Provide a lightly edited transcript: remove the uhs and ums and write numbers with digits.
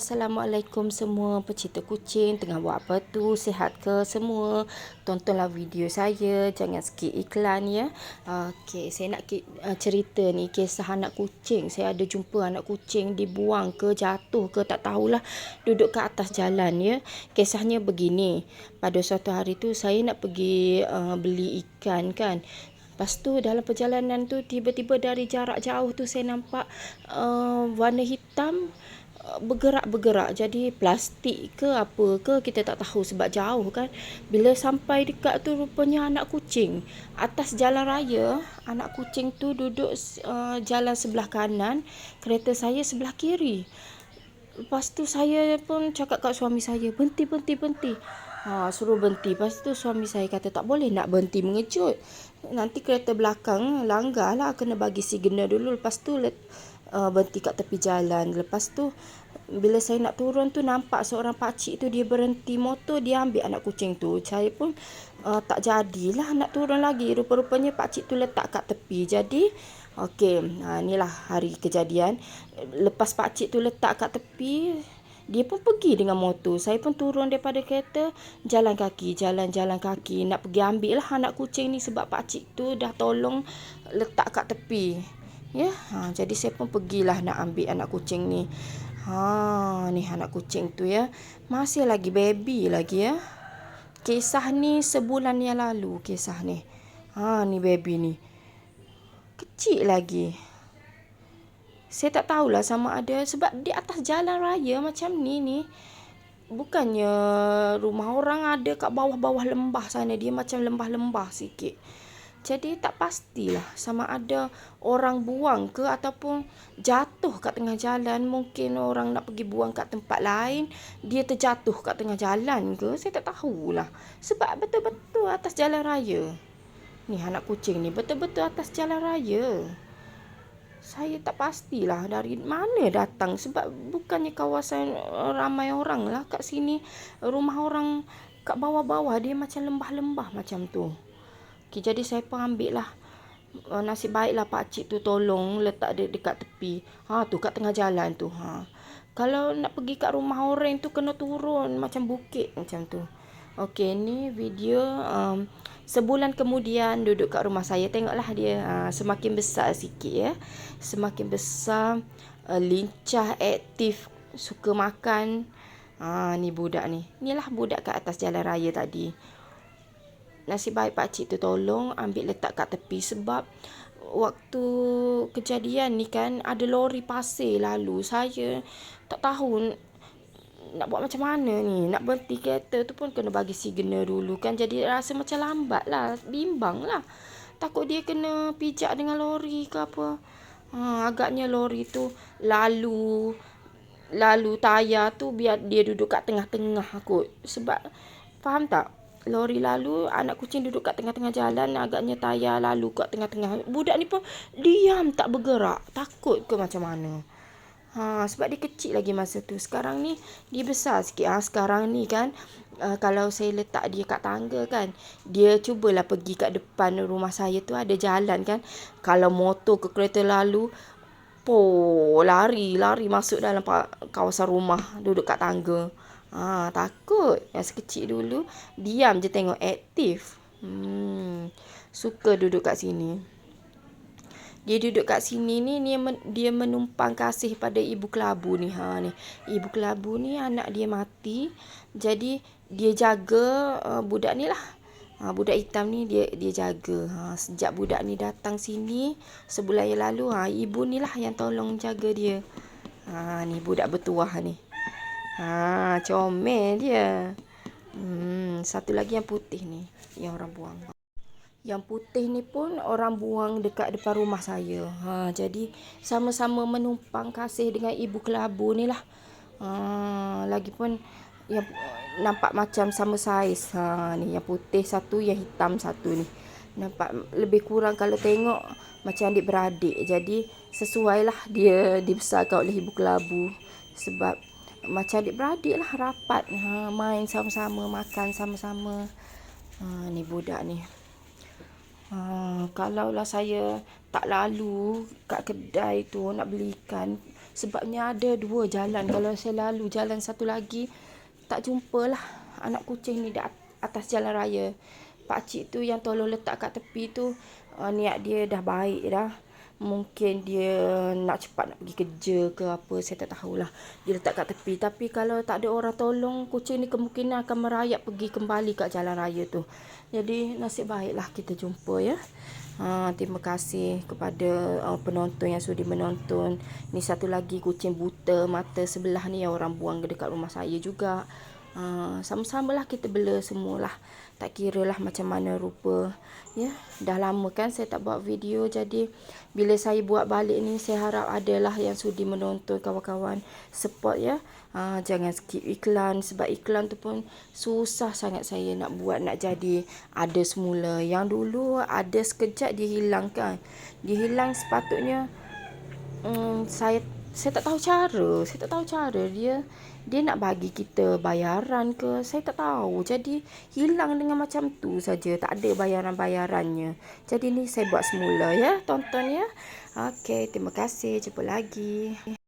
Assalamualaikum semua pecinta kucing. Tengah buat apa tu? Sihat ke semua? Tontonlah video saya. Jangan skip iklan ya. Okey, saya nak cerita ni kisah anak kucing. Saya ada jumpa anak kucing dibuang ke jatuh ke tak tahulah. Duduk ke atas jalan ya. Kisahnya begini. Pada suatu hari tu saya nak pergi beli ikan kan. Lepas tu dalam perjalanan tu tiba-tiba dari jarak jauh tu saya nampak warna hitam bergerak-bergerak. Jadi plastik ke apa ke kita tak tahu sebab jauh kan. Bila sampai dekat tu rupanya anak kucing. Atas jalan raya, anak kucing tu duduk jalan sebelah kanan, kereta saya sebelah kiri. Lepas tu saya pun cakap kat suami saya, berhenti, berhenti, berhenti. Suruh berhenti. Lepas tu suami saya kata tak boleh nak berhenti mengejut. Nanti kereta belakang langgar lah, kena bagi signal dulu. Lepas tu berhenti kat tepi jalan. Lepas tu bila saya nak turun tu nampak seorang pakcik tu dia berhenti motor, dia ambil anak kucing tu. Saya pun tak jadilah nak turun lagi. Rupa-rupanya pakcik tu letak kat tepi. Jadi okey, inilah hari kejadian. Lepas pakcik tu letak kat tepi, dia pun pergi dengan motor. Saya pun turun daripada kereta, jalan kaki, jalan-jalan kaki. Nak pergi ambil lah anak kucing ni sebab pakcik tu dah tolong letak kat tepi. Ya, jadi saya pun pergilah nak ambil anak kucing ni. Ni anak kucing tu ya. Masih lagi baby lagi ya. Kisah ni sebulan yang lalu kisah ni. Ni baby ni. Kecil lagi. Saya tak tahulah sama ada sebab di atas jalan raya macam ni. Bukannya rumah orang ada kat bawah-bawah lembah sana. Dia macam lembah-lembah sikit. Jadi tak pastilah sama ada orang buang ke ataupun jatuh kat tengah jalan. Mungkin orang nak pergi buang kat tempat lain, dia terjatuh kat tengah jalan ke. Saya tak tahulah. Sebab betul-betul atas jalan raya. Ni anak kucing ni betul-betul atas jalan raya. Saya tak pastilah dari mana datang sebab bukannya kawasan ramai orang lah kat sini. Rumah orang kat bawah-bawah dia macam lembah-lembah macam tu. Okay, jadi saya pun ambil lah. Nasib baiklah pakcik tu tolong letak dia dekat tepi. Tu kat tengah jalan tu. Kalau nak pergi kat rumah orang tu kena turun macam bukit macam tu. Okey, ni video sebulan kemudian duduk kat rumah saya. Tengoklah dia semakin besar sikit ya. Semakin besar, lincah, aktif, suka makan. Ni budak ni. Inilah budak kat atas jalan raya tadi. Nasib baik pakcik tu tolong ambil letak kat tepi sebab waktu kejadian ni kan ada lori pasir lalu. Saya tak tahu nak buat macam mana ni. Nak berhenti kereta tu pun kena bagi signal dulu kan. Jadi rasa macam lambat lah. Bimbang lah. Takut dia kena pijak dengan lori ke apa. Agaknya lori tu lalu tayar tu biar dia duduk kat tengah-tengah kot. Sebab faham tak? Lori lalu, anak kucing duduk kat tengah-tengah jalan. Agaknya tayar lalu kat tengah-tengah. Budak ni pun diam tak bergerak. Takut ke macam mana. Sebab dia kecil lagi masa tu. Sekarang ni dia besar sikit. Sekarang ni kan kalau saya letak dia kat tangga kan, dia cubalah pergi kat depan rumah saya tu ada jalan kan. Kalau motor ke kereta lalu, lari masuk dalam kawasan rumah, duduk kat tangga. Takut. Yang sekecil dulu diam je tengok, aktif. Suka duduk kat sini. Dia duduk kat sini ni, dia menumpang kasih pada ibu kelabu ni. Ni ibu kelabu ni anak dia mati. Jadi dia jaga budak ni lah. Budak hitam ni dia jaga. Sejak budak ni datang sini sebulan yang lalu, ibu ni lah yang tolong jaga dia. Ni budak bertuah ni. Comel dia. Satu lagi yang putih ni yang orang buang. Yang putih ni pun orang buang dekat depan rumah saya. Jadi sama-sama menumpang kasih dengan ibu kelabu ni lah. Lagipun yang nampak macam sama saiz. Ni yang putih satu, yang hitam satu ni. Nampak lebih kurang kalau tengok macam adik-beradik. Jadi sesuailah dia dibesarkan oleh ibu kelabu. Sebab macam adik-beradik lah, rapat. Main sama-sama, makan sama-sama. Ni budak ni. Kalaulah saya tak lalu kat kedai tu nak beli ikan, Sebabnya ada dua jalan. Kalau saya lalu jalan satu lagi, tak jumpalah anak kucing ni di atas jalan raya. Pakcik tu yang tolong letak kat tepi tu, niat dia dah baik dah. Mungkin dia nak cepat nak pergi kerja ke apa, saya tak tahulah. Dia letak kat tepi. Tapi kalau tak ada orang tolong, kucing ni kemungkinan akan merayap pergi kembali kat jalan raya tu. Jadi nasib baiklah kita jumpa ya. Terima kasih kepada penonton yang sudi menonton. Ni satu lagi kucing buta mata sebelah ni yang orang buang dekat rumah saya juga. Sama-samalah kita bela semualah. Tak kira lah macam mana rupa. Ya, dah lama kan saya tak buat video. Jadi bila saya buat balik ni, saya harap adalah yang sudi menonton, kawan-kawan support ya. Jangan skip iklan, sebab iklan tu pun susah sangat saya nak buat, nak jadi ada semula. Yang dulu ada sekejap dia hilang kan. Dia hilang sepatutnya saya tak tahu cara. Saya tak tahu cara dia nak bagi kita bayaran ke, saya tak tahu. Jadi hilang dengan macam tu saja, tak ada bayaran-bayarannya. Jadi ni saya buat semula ya, tonton ya. Okey, terima kasih. Jumpa lagi.